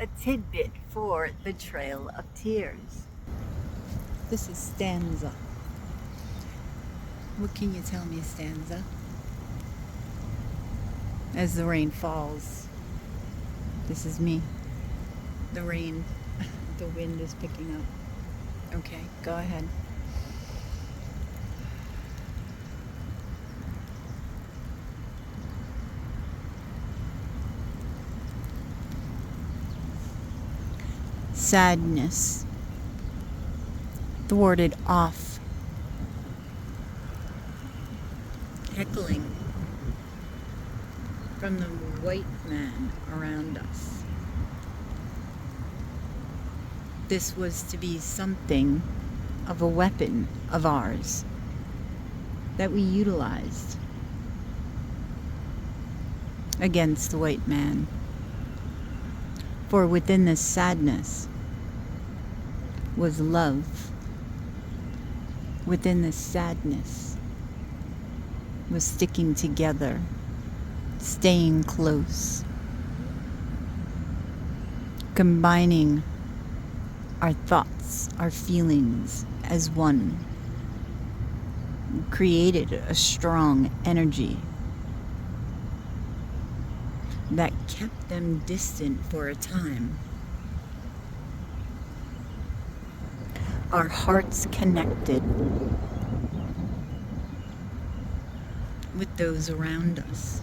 a tidbit for the Trail of Tears. This is Stanza. What can you tell me, Stanza? As the rain falls, this is me. The rain, the wind is picking up. Okay, go ahead. Sadness, thwarted off, heckling from the white man around us. This was to be something of a weapon of ours that we utilized against the white man. For within this sadness was love. Within this sadness was sticking together, staying close, combining our thoughts, our feelings as one, created a strong energy that kept them distant for a time. Our hearts connected with those around us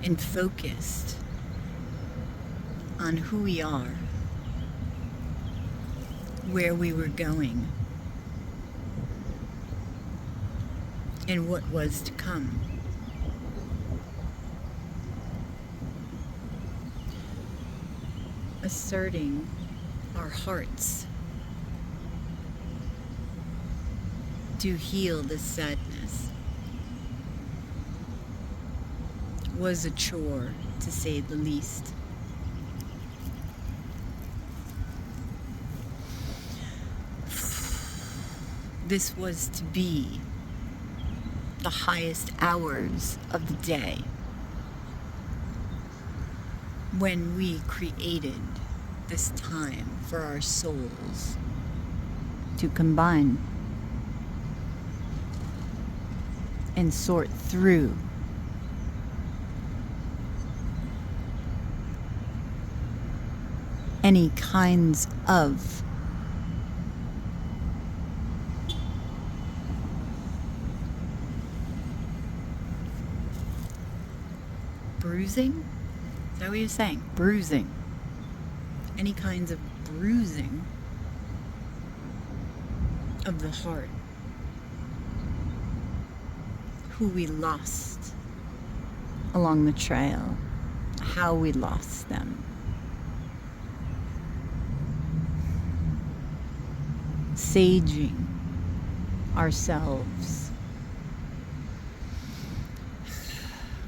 and focused on who we are, where we were going, and what was to come. Asserting our hearts to heal this sadness was a chore, to say the least. This was to be the highest hours of the day when we created this time for our souls to combine and sort through any kinds of bruising? Is that what you're saying? Bruising. Any kinds of bruising of the heart. Who we lost along the trail. How we lost them. Saging ourselves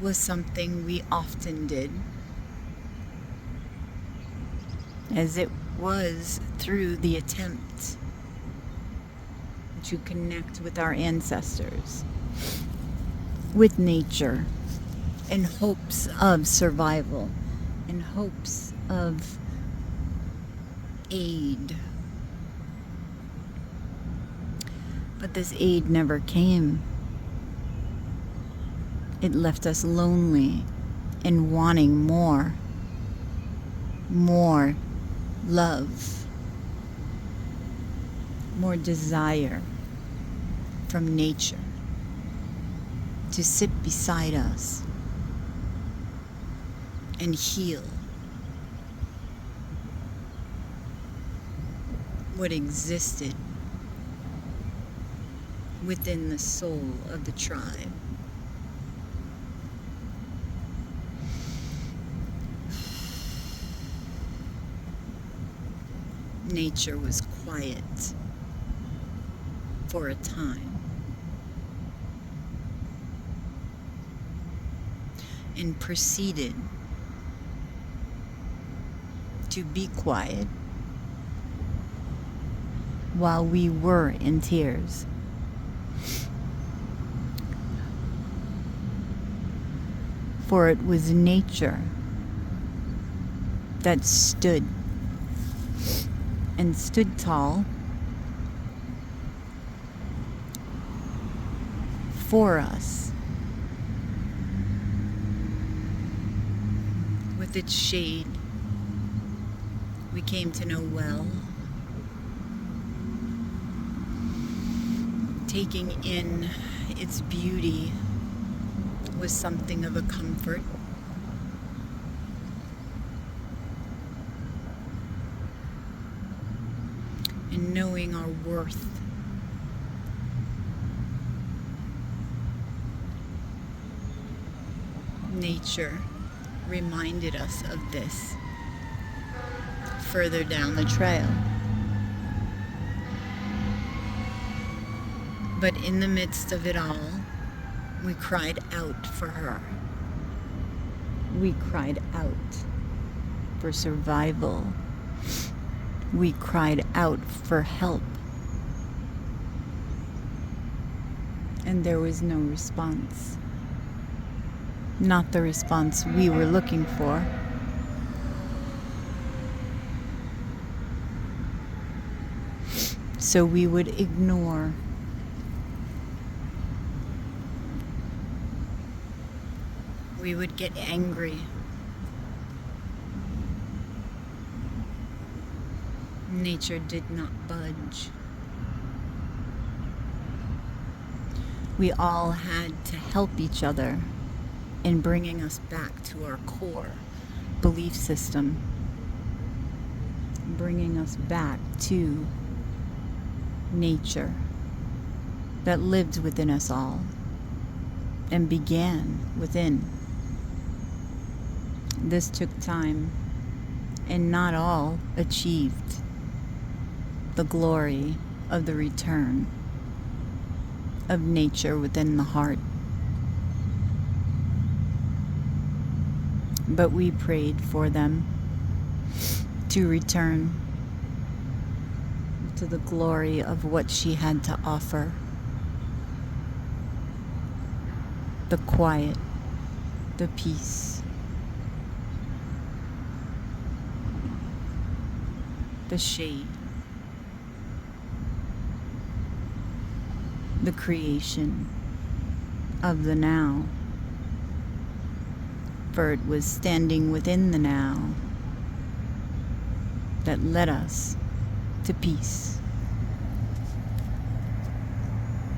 was something we often did, as it was through the attempt to connect with our ancestors, with nature, in hopes of survival, in hopes of aid. But this aid never came. It left us lonely and wanting more love, more desire from nature to sit beside us and heal what existed within the soul of the tribe. Nature was quiet for a time and proceeded to be quiet while we were in tears. For it was nature that stood and stood tall for us, with its shade we came to know well, taking in its beauty was something of a comfort. And knowing our worth. Nature reminded us of this further down the trail. But in the midst of it all, we cried out for her. We cried out for survival. We cried out for help. And there was no response. Not the response we were looking for. So we would ignore. We would get angry. Nature did not budge. We all had to help each other in bringing us back to our core belief system, bringing us back to nature that lived within us all and began within. This took time, and not all achieved the glory of the return of nature within the heart. But we prayed for them to return to the glory of what she had to offer. The quiet, the peace, the shade, the creation of the now. For it was standing within the now that led us to peace.